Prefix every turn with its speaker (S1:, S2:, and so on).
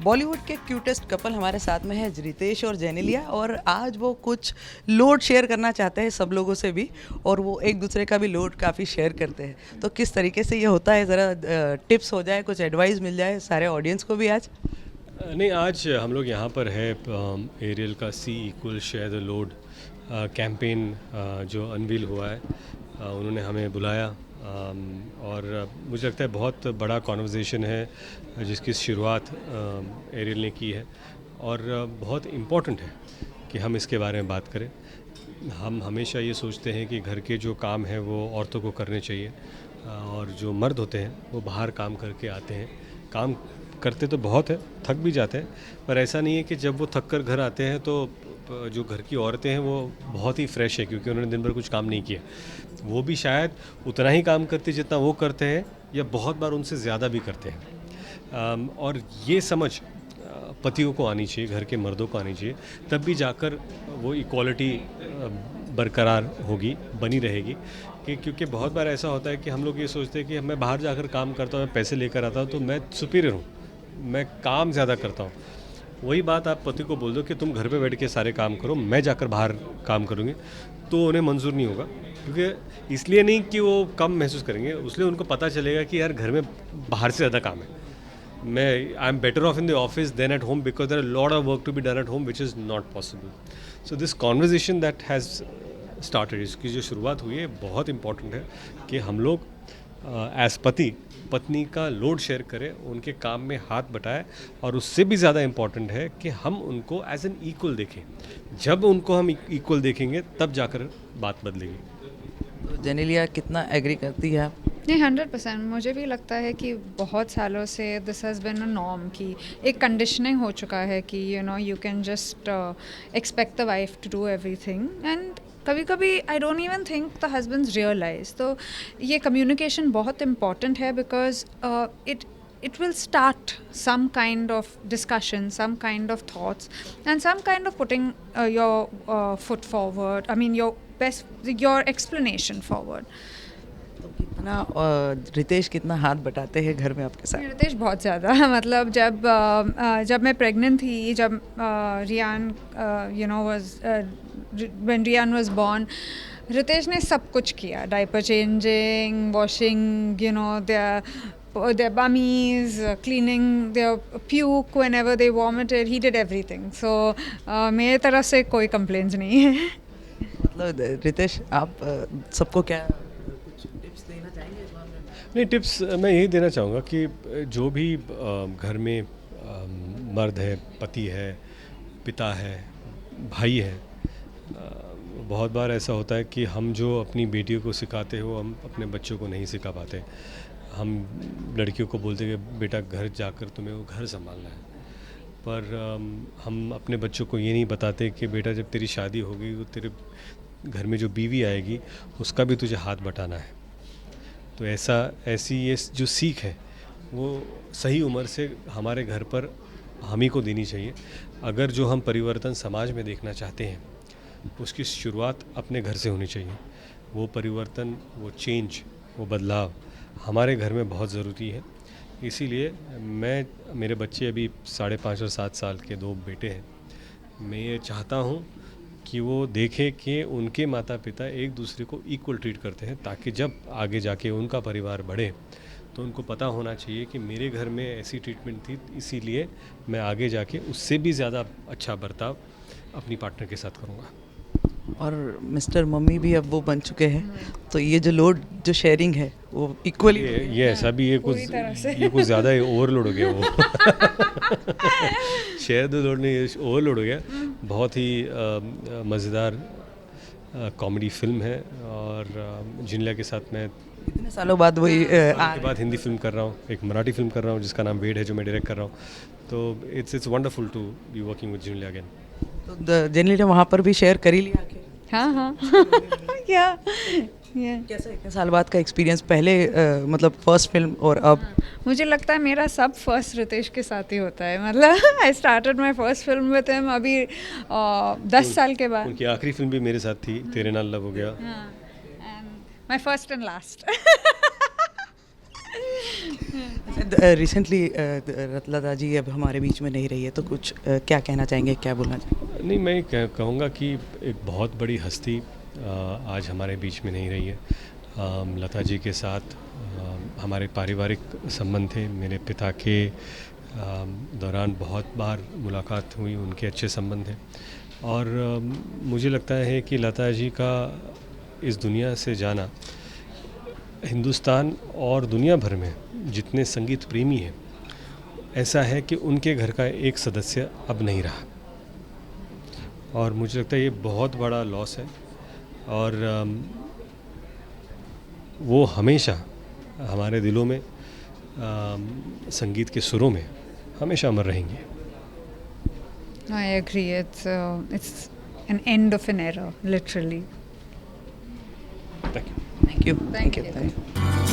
S1: बॉलीवुड के cutest couple हमारे साथ में है रितेश और जेनेलिया, और आज वो कुछ लोड शेयर करना चाहते हैं सब लोगों से भी, और वो एक दूसरे का भी लोड काफ़ी शेयर करते हैं। तो किस तरीके से ये होता है, ज़रा टिप्स हो जाए, कुछ एडवाइस मिल जाए सारे ऑडियंस को भी आज।
S2: नहीं, आज हम लोग यहाँ पर है एरियल का see equal share the load campaign जो अनवील हुआ है। उन्होंने हमें बुलाया और मुझे लगता है बहुत बड़ा कॉन्वर्सेशन है जिसकी शुरुआत एरियल ने की है, और बहुत इम्पॉर्टेंट है कि हम इसके बारे में बात करें। हम हमेशा ये सोचते हैं कि घर के जो काम हैं वो औरतों को करने चाहिए, और जो मर्द होते हैं वो बाहर काम करके आते हैं। काम करते तो बहुत है, थक भी जाते हैं, पर ऐसा नहीं है कि जब वो थक कर घर आते हैं तो जो घर की औरतें हैं वो बहुत ही फ्रेश है, क्योंकि उन्होंने दिन भर कुछ काम नहीं किया। वो भी शायद उतना ही काम करती जितना वो करते हैं, या बहुत बार उनसे ज़्यादा भी करते हैं। और ये समझ पतियों को आनी चाहिए, घर के मर्दों को आनी चाहिए, तब भी जाकर वो इक्वालिटी बरकरार होगी, बनी रहेगी। क्योंकि बहुत बार ऐसा होता है कि हम लोग ये सोचते हैं कि मैं बाहर जाकर काम करता हूँ, मैं पैसे लेकर आता हूँ तो मैं सुपीरियर हूँ, मैं काम ज़्यादा करता हूँ। वही बात आप पति को बोल दो कि तुम घर पे बैठ के सारे काम करो, मैं जाकर बाहर काम करूँगी, तो उन्हें मंजूर नहीं होगा। क्योंकि इसलिए नहीं कि वो कम महसूस करेंगे, इसलिए उनको पता चलेगा कि यार घर में बाहर से ज़्यादा काम है। I am better off in the office than at home, because there are lot of work to be done at home which is not possible. So this conversation that has started, इसकी जो शुरुआत हुई है बहुत important है कि हम लोग एज पति पत्नी का लोड शेयर करें, उनके काम में हाथ बटाएं, और उससे भी ज़्यादा इम्पॉर्टेंट है कि हम उनको एज एन इक्वल देखें। जब उनको हम इक्वल देखेंगे तब जाकर बात बदलेगी।
S1: तो जेनेलिया कितना एग्री करती है आप?
S3: नहीं, 100%। मुझे भी लगता है कि बहुत सालों से this has been a norm, की एक कंडीशनिंग हो चुका है कि you can just expect the wife to do everything, and कभी कभी I don't even think the husbands realise. तो ये कम्युनिकेशन बहुत इम्पॉर्टेंट है, because it will start some kind of discussion, some kind of thoughts, and some kind of putting your foot forward. I mean, your explanation forward.
S1: तो कितना रितेश कितना हाथ बटाते हैं घर में आपके साथ?
S3: रितेश बहुत ज़्यादा मतलब जब मैं प्रेग्नेंट थी, जब Riaan when Riaan was born, Riteish ने सब कुछ किया, diaper changing, washing, their bummies, cleaning their puke whenever they vomited. He did everything. So मेरे तरफ से कोई complaints नहीं है।
S1: मतलब रितेश, आप सबको क्या कुछ टिप्स देना चाहेंगे इस मामले में?
S2: नहीं, टिप्स मैं यही देना चाहूँगा कि जो भी घर में मर्द है, पति है, पिता है, भाई है, बहुत बार ऐसा होता है कि हम जो अपनी बेटियों को सिखाते हैं वो हम अपने बच्चों को नहीं सिखा पाते। हम लड़कियों को बोलते हैं कि बेटा घर जाकर तुम्हें वो घर संभालना है, पर हम अपने बच्चों को ये नहीं बताते कि बेटा जब तेरी शादी होगी तो तेरे घर में जो बीवी आएगी उसका भी तुझे हाथ बटाना है। तो ऐसी ये जो सीख है वो सही उम्र से हमारे घर पर हम ही को देनी चाहिए। अगर जो हम परिवर्तन समाज में देखना चाहते हैं उसकी शुरुआत अपने घर से होनी चाहिए। वो परिवर्तन, वो चेंज, वो बदलाव हमारे घर में बहुत ज़रूरी है। इसीलिए मेरे बच्चे अभी 5.5 और 7 साल के 2 बेटे हैं। मैं ये चाहता हूँ कि वो देखें कि उनके माता पिता एक दूसरे को इक्वल ट्रीट करते हैं, ताकि जब आगे जाके उनका परिवार बढ़े तो उनको पता होना चाहिए कि मेरे घर में ऐसी ट्रीटमेंट थी, इसीलिए मैं आगे जाके उससे भी ज़्यादा अच्छा बर्ताव अपनी पार्टनर के साथ करूँगा।
S1: और मिस्टर मम्मी भी अब वो बन चुके हैं, तो ये जो लोड, जो शेयरिंग है वो इक्वली
S2: ये ऐसा भी ये कुछ ज़्यादा ओवरलोड हो गया वो शेयर द लोड नहीं, ओवरलोड हो गया। बहुत ही मज़ेदार कॉमेडी फिल्म है, और जिनलिया के साथ मैं
S1: इतने सालों बाद वही
S2: के बाद हिंदी फिल्म कर रहा हूँ, एक मराठी फिल्म कर रहा हूँ जिसका नाम वेड है, जो मैं डायरेक्ट कर रहा हूँ। तो it's wonderful to be working with Genelia again.
S1: तो जेनेलिया वहाँ पर भी शेयर कर ही लिया आके?
S3: हाँ क्या
S1: कैसा इतने साल बाद का एक्सपीरियंस, पहले मतलब फर्स्ट फिल्म और अब?
S3: मुझे लगता है मेरा सब फर्स्ट रितेश के साथ ही होता है। मतलब I started my first film with him अभी 10 साल के बाद।
S2: उनकी आखिरी फिल्म भी मेरे साथ थी, तेरे नाल लव हो गया।
S3: My first and last.
S1: Recently Lata ji अब हमारे बीच में नहीं रही है, तो कुछ क्या कहना चाहेंगे, क्या बोलना चाहेंगे?
S2: नहीं, मैं कहूँगा कि एक बहुत बड़ी हस्ती आज हमारे बीच में नहीं रही है। लता जी के साथ हमारे पारिवारिक संबंध थे। मेरे पिता के दौरान बहुत बार मुलाकात हुई, उनके अच्छे संबंध हैं। और मुझे लगता है कि लता जी का इस दुनिया से जाना हिंदुस्तान और दुनिया भर में जितने संगीत प्रेमी हैं, ऐसा है कि उनके घर का एक सदस्य अब नहीं रहा। और मुझे लगता है ये बहुत बड़ा लॉस है। और वो हमेशा हमारे दिलों में, संगीत के सुरों में हमेशा अमर रहेंगे।
S3: I agree. It's an end of an era, literally.
S2: Thank you.
S1: Thank you,
S3: Thank you.
S1: Thank you.